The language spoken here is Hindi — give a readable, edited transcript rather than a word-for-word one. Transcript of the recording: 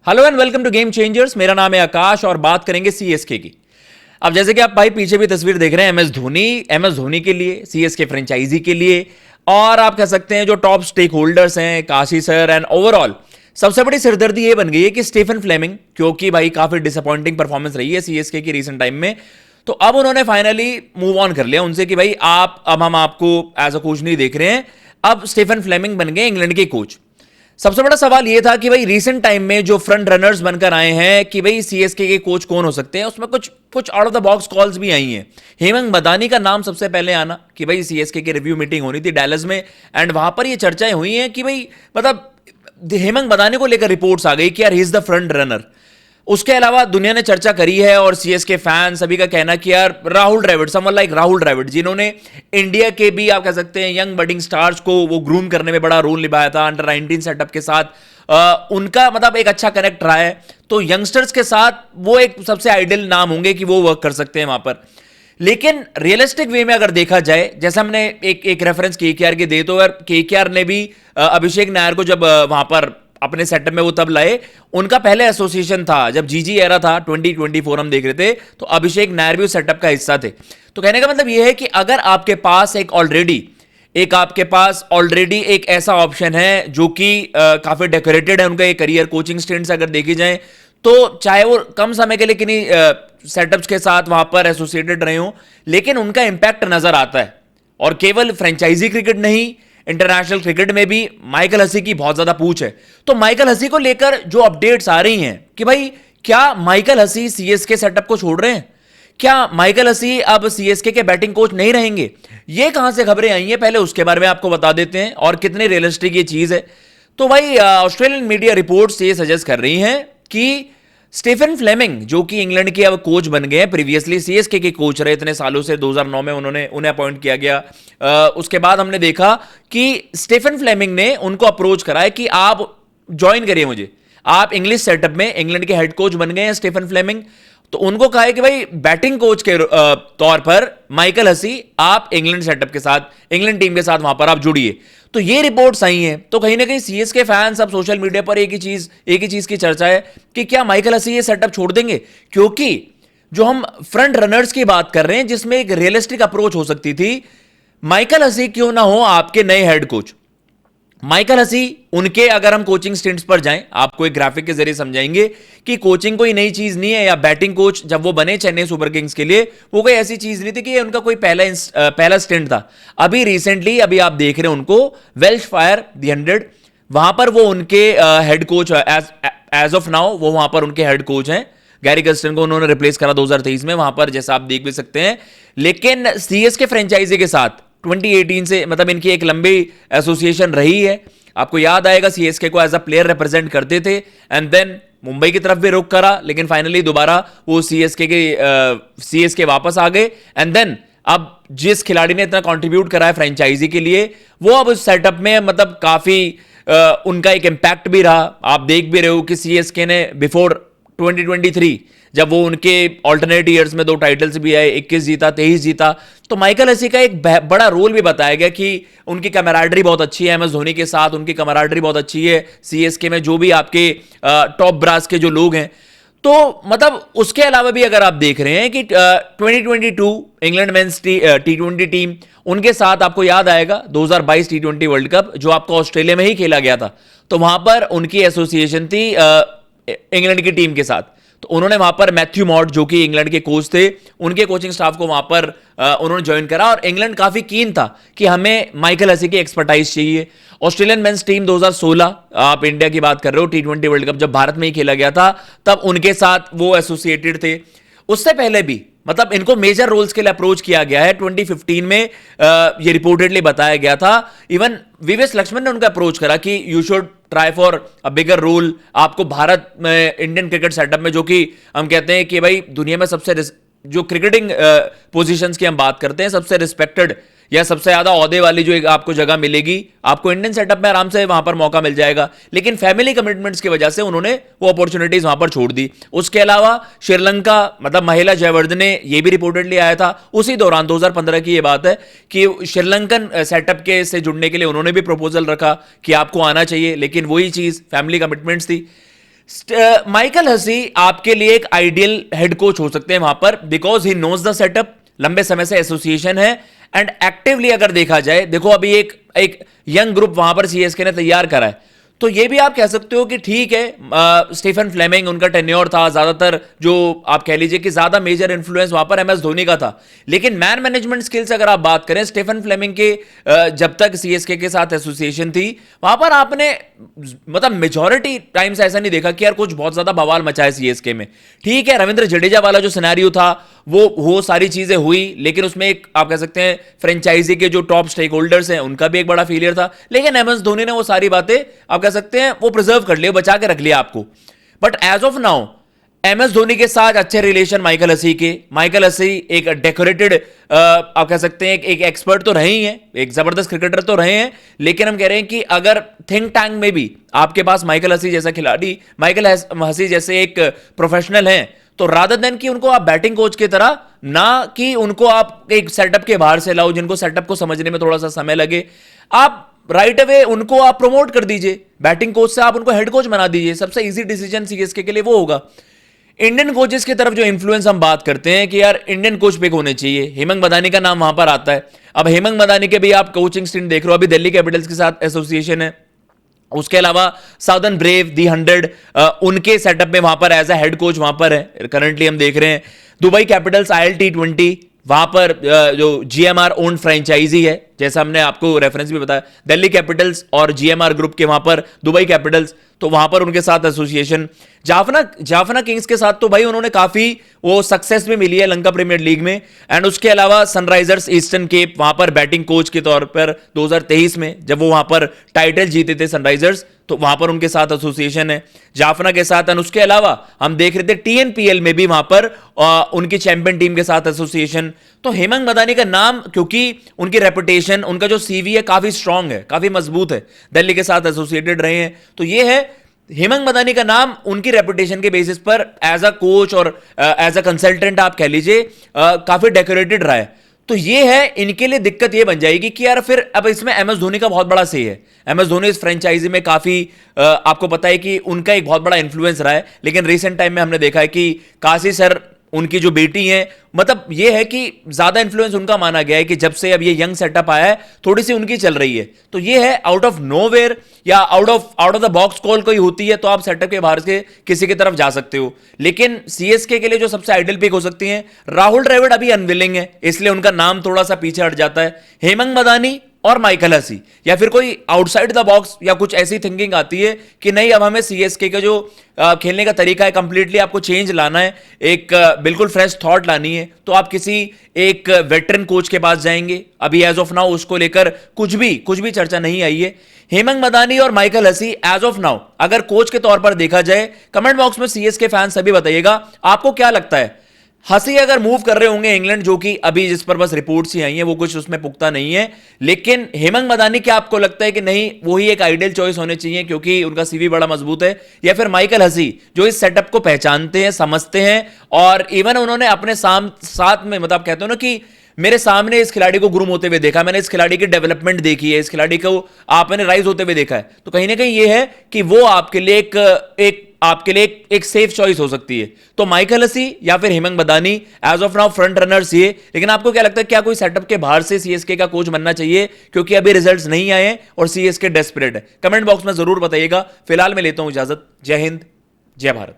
Hello and welcome to game changers. मेरा नाम है आकाश और बात करेंगे सीएसके की। अब जैसे कि आप भाई पीछे भी तस्वीर देख रहे हैं, एमएस धोनी के लिए, सीएसके फ्रेंचाइजी के लिए, और आप कह सकते हैं जो टॉप स्टेक होल्डर्स हैं, काशी सर एंड ओवरऑल सबसे बड़ी सिरदर्दी ये बन गई है कि स्टीफन फ्लेमिंग, क्योंकि भाई काफी डिसअपॉइंटिंग परफॉर्मेंस रही है सीएसके की रिसेंट टाइम में, तो अब उन्होंने फाइनली मूव ऑन कर लिया उनसे कि भाई अब हम आपको एज अ कोच नहीं देख रहे हैं। अब स्टीफन फ्लेमिंग बन गए इंग्लैंड के कोच। सबसे बड़ा सवाल यह था कि भाई रीसेंट टाइम में जो फ्रंट रनर्स बनकर आए हैं कि भाई सीएसके के कोच कौन हो सकते हैं, उसमें कुछ कुछ out of the box calls भी आई हैं। हेमंत मदानी का नाम सबसे पहले आना कि भाई सीएसके की रिव्यू मीटिंग होनी थी डैलस में, एंड वहां पर ये चर्चाएं हुई हैं कि भाई मतलब हेमंत मदानी को लेकर रिपोर्ट्स आ गई कि यार he is the front runner. उसके अलावा दुनिया ने चर्चा करी है और सीएसके फैन सभी का कहना कि यार राहुल द्रविड़, समवन लाइक राहुल द्रविड़, जिन्होंने इंडिया के भी आप कह सकते हैं यंग बडिंग स्टार्स को वो ग्रूम करने में बड़ा रोल निभाया था अंडर 19 सेटअप के साथ, उनका मतलब एक अच्छा कनेक्ट रहा है। तो यंगस्टर्स के साथ वो एक सबसे आइडियल नाम होंगे कि वो वर्क कर सकते हैं वहां पर। लेकिन रियलिस्टिक वे में अगर देखा जाए, जैसे हमने एक रेफरेंस केकेआर के दे, तो यार केकेआर ने भी अभिषेक नायर को जब वहां पर अपने सेटअप में वो तब लाए, उनका पहले एसोसिएशन था जब जीजी एरा था 2024 हम देख रहे थे, तो अभिषेक नायर भी उस सेटअप का हिस्सा थे। तो कहने का मतलब ये है कि अगर आपके पास आपके पास ऑलरेडी एक ऐसा ऑप्शन है जो कि काफी डेकोरेटेड है, उनका एक करियर कोचिंग स्टेंट्स अगर देखी जाए, तो चाहे वो कम समय के लिए किन्हीं सेटअप्स के साथ वहां पर एसोसिएटेड रहे हो, लेकिन उनका इंपैक्ट नजर आता है। और केवल फ्रेंचाइजी क्रिकेट नहीं, इंटरनेशनल क्रिकेट में भी माइकल हसी की बहुत ज्यादा पूछ है। तो माइकल हसी को लेकर जो अपडेट्स आ रही हैं कि भाई क्या माइकल हसी सीएसके सेटअप को छोड़ रहे हैं, क्या माइकल हसी अब सीएसके के बैटिंग कोच नहीं रहेंगे, ये कहां से खबरें आई हैं, पहले उसके बारे में आपको बता देते हैं और कितने रियलिस्टिक ये चीज है। तो भाई ऑस्ट्रेलियन मीडिया रिपोर्ट्स ये सजेस्ट कर रही हैं कि स्टीफन फ्लेमिंग, जो कि इंग्लैंड के अब कोच बन गए हैं, प्रीवियसली सीएसके के कोच रहे इतने सालों से, 2009 में उन्हें अपॉइंट किया गया। उसके बाद हमने देखा कि स्टीफन फ्लेमिंग ने उनको अप्रोच करा है कि आप ज्वाइन करिए मुझे, आप इंग्लिश सेटअप में इंग्लैंड के हेड कोच बन गए हैं स्टीफन फ्लेमिंग। तो उनको कहा है कि भाई बैटिंग कोच के तौर पर माइकल हसी आप इंग्लैंड सेटअप के साथ, इंग्लैंड टीम के साथ वहां पर आप जुड़िए। तो ये रिपोर्ट्स आई हैं। तो कहीं ना कहीं सीएसके फैंस अब सोशल मीडिया पर एक ही चीज की चर्चा है कि क्या माइकल हसी ये सेटअप छोड़ देंगे, क्योंकि जो हम फ्रंट रनर्स की बात कर रहे हैं जिसमें एक रियलिस्टिक अप्रोच हो सकती थी, माइकल हसी क्यों ना हो आपके नए हेड कोच। माइकल हसी, उनके अगर हम कोचिंग स्टिंट्स पर जाएं, आपको एक ग्राफिक के जरिए समझाएंगे कि कोचिंग कोई नई चीज नहीं है, या बैटिंग कोच जब वो बने चेन्नई सुपर किंग्स के लिए, वो कोई ऐसी चीज नहीं थी कि ये उनका कोई पहला स्टिंट था। अभी रिसेंटली अभी आप देख रहे हैं उनको वेल्श फायर द 100, वहां पर वो उनके head coach as of now, वो वहां पर उनके हेड कोच हैं। गैरी कर्स्टन को उन्होंने रिप्लेस करा 2023 में वहां पर, जैसा आप देख भी सकते हैं। लेकिन सीएसके फ्रेंचाइजी के साथ 2018 से मतलब इनकी एक लंबी एसोसिएशन रही है। आपको याद आएगा सीएसके को एज अ प्लेयर रिप्रेजेंट करते थे, एंड देन मुंबई की तरफ भी रुख करा, लेकिन फाइनली दोबारा वो सीएसके वापस आ गए। एंड देन अब जिस खिलाड़ी ने इतना कंट्रीब्यूट करा है फ्रेंचाइजी के लिए, वो अब उस सेटअप में मतलब काफी उनका एक इंपैक्ट भी रहा। आप देख भी रहे हो कि सीएसके ने बिफोर 2023 जब वो उनके ऑल्टरनेट ईयर्स में 2 टाइटल्स भी आए, 21 जीता, 23 जीता, तो माइकल हसी का एक बड़ा रोल भी बताया गया कि उनकी कमराडरी बहुत अच्छी है एमएस धोनी के साथ, उनकी कमराडरी बहुत अच्छी है सीएसके में जो भी आपके टॉप ब्रास के जो लोग हैं। तो मतलब उसके अलावा भी अगर आप देख रहे हैं कि 2022 इंग्लैंड मेंस T20 टीम, उनके साथ आपको याद आएगा 2022 T20 वर्ल्ड कप जो आपको ऑस्ट्रेलिया में ही खेला गया था, तो वहां पर उनकी एसोसिएशन थी इंग्लैंड की टीम के साथ। तो उन्होंने वहां पर मैथ्यू मॉड, जो कि इंग्लैंड के कोच थे, उनके कोचिंग स्टाफ को वहां पर उन्होंने ज्वाइन करा, और इंग्लैंड काफी कीन था कि हमें माइकल हसी की एक्सपर्टाइज चाहिए। ऑस्ट्रेलियन मेंस टीम 2016, आप इंडिया की बात कर रहे हो, T20 वर्ल्ड कप जब भारत में ही खेला गया था, तब उनके साथ वो एसोसिएटेड थे। उससे पहले भी मतलब इनको मेजर रोल्स के लिए अप्रोच किया गया है। 2015 में ये रिपोर्टेडली बताया गया था, इवन वीवीएस लक्ष्मण ने उनका अप्रोच करा कि you should try for a bigger role. आपको भारत में इंडियन क्रिकेट सेटअप में, जो कि हम कहते हैं कि भाई दुनिया में सबसे जो क्रिकेटिंग पोजीशंस की हम बात करते हैं, सबसे रिस्पेक्टेड या सबसे ज्यादा ओहदे वाली जो एक आपको जगह मिलेगी, आपको इंडियन सेटअप में आराम से वहां पर मौका मिल जाएगा। लेकिन फैमिली कमिटमेंट्स की वजह से उन्होंने वो अपॉर्चुनिटीज वहां पर छोड़ दी। उसके अलावा श्रीलंका, मतलब महिला जयवर्धने, ये भी रिपोर्टेडली आया था उसी दौरान, 2015 की ये बात है, कि श्रीलंकन सेटअप के से जुड़ने के लिए उन्होंने भी प्रपोजल रखा कि आपको आना चाहिए, लेकिन वही चीज फैमिली कमिटमेंट्स थी। माइकल हसी आपके लिए एक आइडियल हेड कोच हो सकते हैं वहां पर, because he knows the setup, लंबे समय से एसोसिएशन है, एंड एक्टिवली अगर देखा जाए, देखो अभी एक यंग ग्रुप वहां पर सीएसके ने तैयार करा है, तो ये भी आप कह सकते हो कि ठीक है, स्टीफन फ्लेमिंग उनका टेन्योर था, ज्यादातर जो आप कह लीजिए कि ज्यादा मेजर इन्फ्लुएंस वहां पर एमएस धोनी का था, लेकिन मैन मैनेजमेंट स्किल्स अगर आप बात करें स्टीफन फ्लेमिंग के, जब तक सीएसके के साथ एसोसिएशन थी वहां पर आपने मतलब मेजॉरिटी टाइम्स ऐसा नहीं देखा कि यार कुछ बहुत ज्यादा बवाल मचा है सीएसके में। ठीक है, रविंद्र जडेजा वाला जो सिनेरियो था वो सारी चीजें हुई, लेकिन उसमें एक आप कह सकते हैं फ्रेंचाइजी के जो टॉप स्टेक होल्डर्स हैं उनका भी एक बड़ा फेलियर था, लेकिन एमएस धोनी ने वो सारी बातें आप कह सकते हैं वो प्रिजर्व कर लिया, बचा के रख लिया आपको। But as of now MS Dhoni के साथ अच्छे रिलेशन माइकल हसी के, माइकल हसी एक डेकोरेटेड आप कह सकते हैं एक एक्सपर्ट तो रहे ही हैं, एक जबरदस्त क्रिकेटर तो रहे हैं, लेकिन हम कह रहे हैं कि अगर थिंक टैंक में भी आपके पास माइकल हसी जैसा खिलाड़ी, माइकल हसी जैसे एक प्रोफेशनल हैं, तो रादर देन कि उनको आप बैटिंग कोच की तरह, ना कि उनको आप एक सेटअप के बाहर से लाओ जिनको सेटअप को समझने में थोड़ा सा समय लगे, आप राइट अवे उनको आप प्रमोट कर दीजिए, बैटिंग कोच से आप उनको हेड कोच बना दीजिए, सबसे इजी डिसीजन सीएसके के लिए वो होगा। इंडियन कोचेस की तरफ जो इन्फ्लुएंस हम बात करते हैं कि यार इंडियन कोच पिक होने चाहिए, हेमंत मदानी का नाम वहां पर आता है। अब हेमंत मदानी के भी आप कोचिंग स्टिंट देख रहे हो, अभी दिल्ली कैपिटल्स के साथ एसोसिएशन है, उसके अलावा साउदर्न ब्रेव, दी 100 उनके सेटअप में वहां पर एज अ हेड कोच वहां पर है करंटली हम देख रहे हैं। दुबई कैपिटल्स ILT20 वहां पर जो GMR ओन्ड फ्रेंचाइजी है, जैसा हमने आपको रेफरेंस भी बताया, दिल्ली कैपिटल्स और GMR ग्रुप के वहां पर दुबई कैपिटल्स, तो वहां पर उनके साथ एसोसिएशन। जाफना किंग्स के साथ तो भाई उन्होंने काफी वो सक्सेस भी मिली है लंका प्रीमियर लीग में, एंड उसके अलावा सनराइजर्स ईस्टर्न केप वहां पर बैटिंग कोच के तौर पर 2023 में जब वो वहां पर टाइटल जीते थे सनराइजर्स, तो वहां पर उनके साथ एसोसिएशन है जाफना के साथ। एंड उसके अलावा हम देख रहे थे TNPL में भी वहां पर उनकी चैंपियन टीम के साथ एसोसिएशन। तो हेमंत मदानी का नाम, क्योंकि उनकी रेपुटेशन, उनका जो CV है काफी स्ट्रांग है, काफी मजबूत है, दिल्ली के साथ एसोसिएटेड रहे हैं, तो ये है हेमंत मदानी का नाम उनकी रेपुटेशन के बेसिस पर एज अ कोच और एज अ कंसल्टेंट आप कह लीजिए काफी डेकोरेटेड रहा है। तो ये है, इनके लिए दिक्कत ये बन जाएगी कि यार फिर अब इसमें एमएस धोनी का बहुत बड़ा से है, एमएस धोनी इस फ्रेंचाइजी में काफी आपको पता है कि उनका एक बहुत बड़ा इंफ्लुएंस रहा है, लेकिन रिसेंट टाइम में हमने देखा है कि काशी सर उनकी जो बेटी है, मतलब ये है कि ज्यादा इन्फ्लुएंस उनका माना गया है कि जब से अब ये यंग सेटअप आया है थोड़ी सी उनकी चल रही है। तो ये है आउट ऑफ नोवेयर या out of the box call कोई होती है तो आप सेटअप के बाहर से किसी की तरफ जा सकते हो, लेकिन सीएसके के लिए जो सबसे आइडियल पिक हो सकती है, राहुल द्रविड़ अभी अनविलिंग है इसलिए उनका नाम थोड़ा सा पीछे हट जाता है। हेमंत मदानी और माइकल हसी, या फिर कोई आउटसाइड द बॉक्स या कुछ ऐसी थिंकिंग आती है कि नहीं अब हमें सीएसके का जो खेलने का तरीका है कंप्लीटली आपको चेंज लाना है, एक बिल्कुल फ्रेश थॉट लानी है, तो आप किसी एक वेटरन कोच के पास जाएंगे। अभी एज ऑफ नाउ उसको लेकर कुछ भी चर्चा नहीं आई है। हेमंत मदानी और Michael Hussey as of now अगर कोच के तौर पर देखा जाए, कमेंट बॉक्स में सीएसके फैंस सभी बताइएगा आपको क्या लगता है। हसी अगर मूव कर रहे होंगे इंग्लैंड, जो कि अभी जिस पर बस रिपोर्ट्स ही आई हैं वो कुछ उसमें पुख्ता नहीं है, लेकिन हेमंत मदानी क्या आपको लगता है कि नहीं वही एक आइडियल चॉइस होने चाहिए क्योंकि उनका CV बड़ा मजबूत है, या फिर माइकल हसी जो इस सेटअप को पहचानते हैं, समझते हैं, और इवन उन्होंने अपने साथ में मतलब कहते हो ना कि मेरे सामने इस खिलाड़ी को ग्रूम होते हुए देखा, मैंने इस खिलाड़ी की डेवलपमेंट देखी है, इस खिलाड़ी को आपने राइज होते हुए देखा है, तो कहीं ना कहीं ये है कि वो आपके लिए एक सेफ चॉइस हो सकती है। तो माइकल हसी या फिर Hemant Madani as of now front runners ये, लेकिन आपको क्या लगता है क्या कोई सेटअप के बाहर से सीएसके का कोच बनना चाहिए क्योंकि अभी रिजल्ट्स नहीं आए हैं और सीएसके डेस्परेट है? कमेंट बॉक्स में जरूर बताइएगा। फिलहाल मैं लेता हूं इजाजत। जय हिंद, जय भारत।